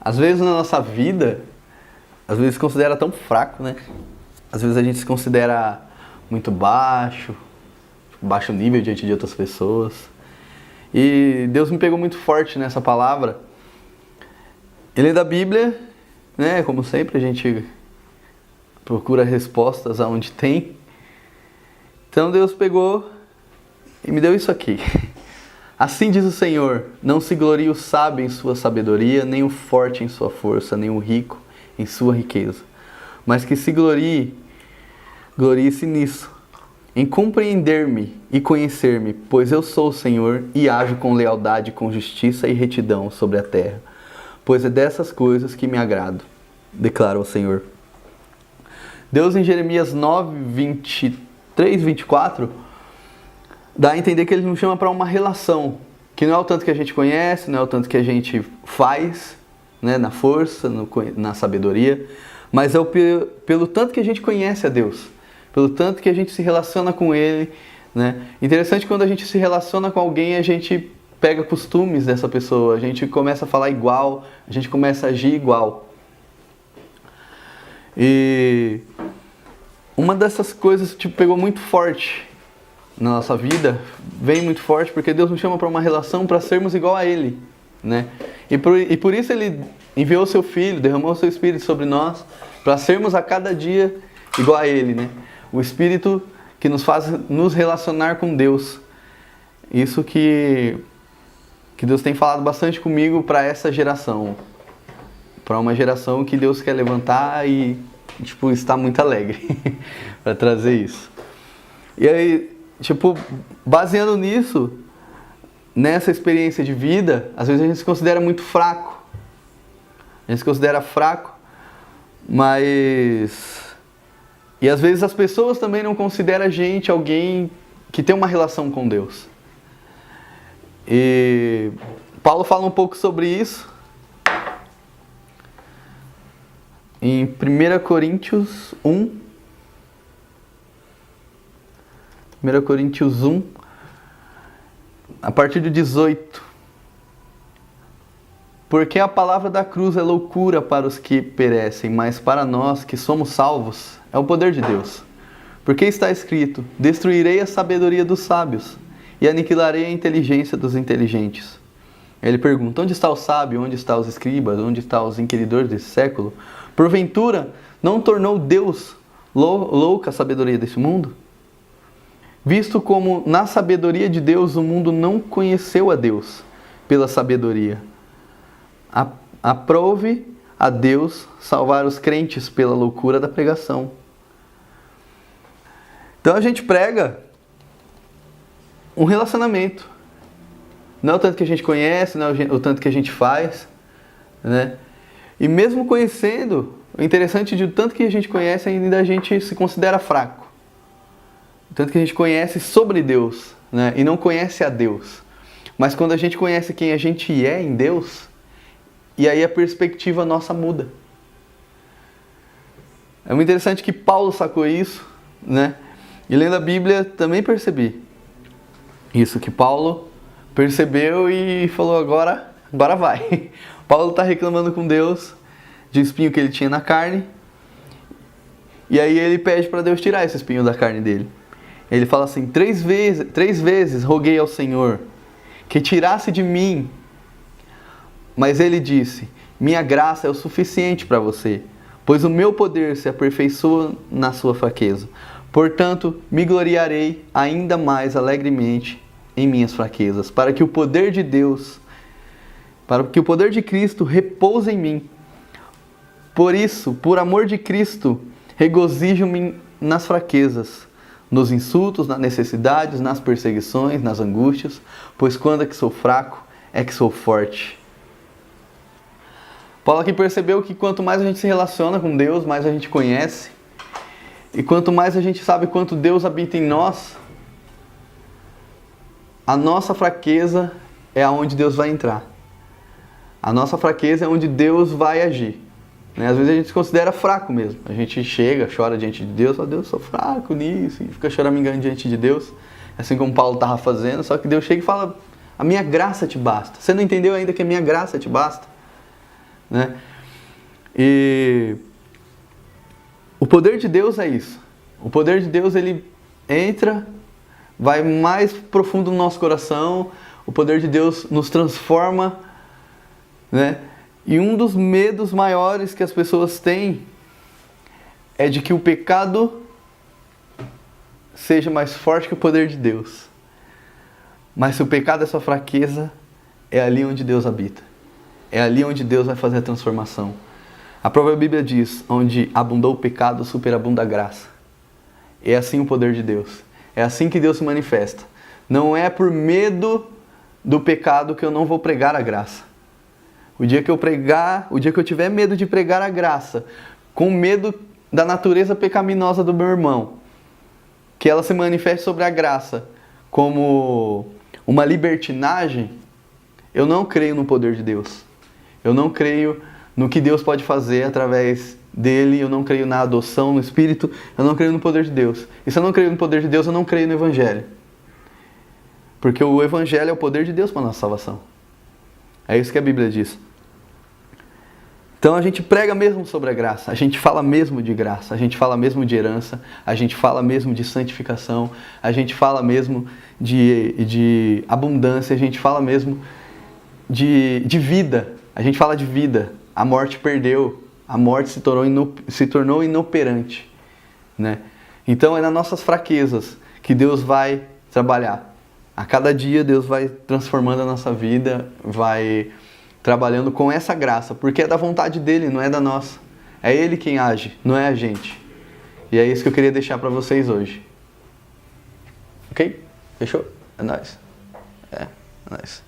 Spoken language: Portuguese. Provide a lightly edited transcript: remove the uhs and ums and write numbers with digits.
Às vezes na nossa vida, às vezes se considera tão fraco, né? Às vezes a gente se considera muito baixo nível diante de outras pessoas. E Deus me pegou muito forte nessa palavra. Ele é da Bíblia, né? Como sempre, a gente procura respostas aonde tem. Então Deus pegou e me deu isso aqui. Assim diz o Senhor, não se glorie o sábio em sua sabedoria, nem o forte em sua força, nem o rico em sua riqueza. Mas que se glorie-se nisso, em compreender-me e conhecer-me, pois eu sou o Senhor e ajo com lealdade, com justiça e retidão sobre a terra. Pois é dessas coisas que me agrado, declara o Senhor. Deus em Jeremias 9, 23, 24... dá a entender que ele nos chama para uma relação, que não é o tanto que a gente conhece, não é o tanto que a gente faz, né, na força, na sabedoria, mas é pelo tanto que a gente conhece a Deus, pelo tanto que a gente se relaciona com Ele, né? Interessante, quando a gente se relaciona com alguém, a gente pega costumes dessa pessoa, a gente começa a falar igual, a gente começa a agir igual. E uma dessas coisas que pegou muito forte na nossa vida, vem muito forte porque Deus nos chama para uma relação para sermos igual a Ele, né? E por isso Ele enviou o Seu Filho, derramou o Seu Espírito sobre nós, para sermos a cada dia igual a Ele, né? O Espírito que nos faz nos relacionar com Deus. Isso que Deus tem falado bastante comigo para essa geração. Para uma geração que Deus quer levantar e, está muito alegre para trazer isso. E aí, baseando nisso, nessa experiência de vida, às vezes a gente se considera muito fraco. A gente se considera fraco, mas... E às vezes as pessoas também não consideram a gente alguém que tem uma relação com Deus. E Paulo fala um pouco sobre isso em 1 Coríntios 1. 1 Coríntios 1, a partir do 18. Porque a palavra da cruz é loucura para os que perecem, mas para nós que somos salvos é o poder de Deus. Porque está escrito, destruirei a sabedoria dos sábios e aniquilarei a inteligência dos inteligentes. Ele pergunta, onde está o sábio, onde estão os escribas, onde estão os inquiridores desse século? Porventura, não tornou Deus louca a sabedoria desse mundo? Visto como na sabedoria de Deus o mundo não conheceu a Deus pela sabedoria. Aprove a Deus salvar os crentes pela loucura da pregação. Então a gente prega um relacionamento. Não é o tanto que a gente conhece, não é o tanto que a gente faz, né? E mesmo conhecendo, o interessante de o tanto que a gente conhece, ainda a gente se considera fraco. Tanto que a gente conhece sobre Deus, né? E não conhece a Deus. Mas quando a gente conhece quem a gente é em Deus, e aí a perspectiva nossa muda. É muito interessante que Paulo sacou isso, né? E lendo a Bíblia também percebi isso, que Paulo percebeu e falou, agora vai. Paulo está reclamando com Deus de um espinho que ele tinha na carne, e aí ele pede para Deus tirar esse espinho da carne dele. Ele fala assim, três vezes roguei ao Senhor que tirasse de mim. Mas ele disse, minha graça é o suficiente para você, pois o meu poder se aperfeiçoa na sua fraqueza. Portanto, me gloriarei ainda mais alegremente em minhas fraquezas, para que o poder de Cristo repouse em mim. Por isso, por amor de Cristo, regozijo-me nas fraquezas, nos insultos, nas necessidades, nas perseguições, nas angústias, pois quando é que sou fraco, é que sou forte. Paulo aqui percebeu que quanto mais a gente se relaciona com Deus, mais a gente conhece, e quanto mais a gente sabe quanto Deus habita em nós, a nossa fraqueza é aonde Deus vai entrar. A nossa fraqueza é onde Deus vai agir. Às vezes a gente se considera fraco mesmo. A gente chega, chora diante de Deus, fala, Deus, sou fraco nisso, e fica choramingando diante de Deus, assim como Paulo estava fazendo, só que Deus chega e fala, a minha graça te basta. Você não entendeu ainda que a minha graça te basta? né? E o poder de Deus é isso. O poder de Deus, ele entra, vai mais profundo no nosso coração. O poder de Deus nos transforma, né? E um dos medos maiores que as pessoas têm é de que o pecado seja mais forte que o poder de Deus. Mas se o pecado é sua fraqueza, é ali onde Deus habita. É ali onde Deus vai fazer a transformação. A própria Bíblia diz, onde abundou o pecado, superabunda a graça. É assim o poder de Deus. É assim que Deus se manifesta. Não é por medo do pecado que eu não vou pregar a graça. O dia que eu tiver medo de pregar a graça, com medo da natureza pecaminosa do meu irmão, que ela se manifeste sobre a graça como uma libertinagem, eu não creio no poder de Deus. Eu não creio no que Deus pode fazer através dele, eu não creio na adoção, no Espírito, eu não creio no poder de Deus. E se eu não creio no poder de Deus, eu não creio no Evangelho. Porque o Evangelho é o poder de Deus para a nossa salvação. É isso que a Bíblia diz. Então a gente prega mesmo sobre a graça, a gente fala mesmo de graça, a gente fala mesmo de herança, a gente fala mesmo de santificação, a gente fala mesmo de abundância, a gente fala mesmo de vida, a gente fala de vida. A morte perdeu, a morte se tornou inoperante, né? Então é nas nossas fraquezas que Deus vai trabalhar. A cada dia Deus vai transformando a nossa vida, vai trabalhando com essa graça, porque é da vontade dele, não é da nossa. É ele quem age, não é a gente. E é isso que eu queria deixar para vocês hoje. Ok? Fechou? É nóis. É nóis.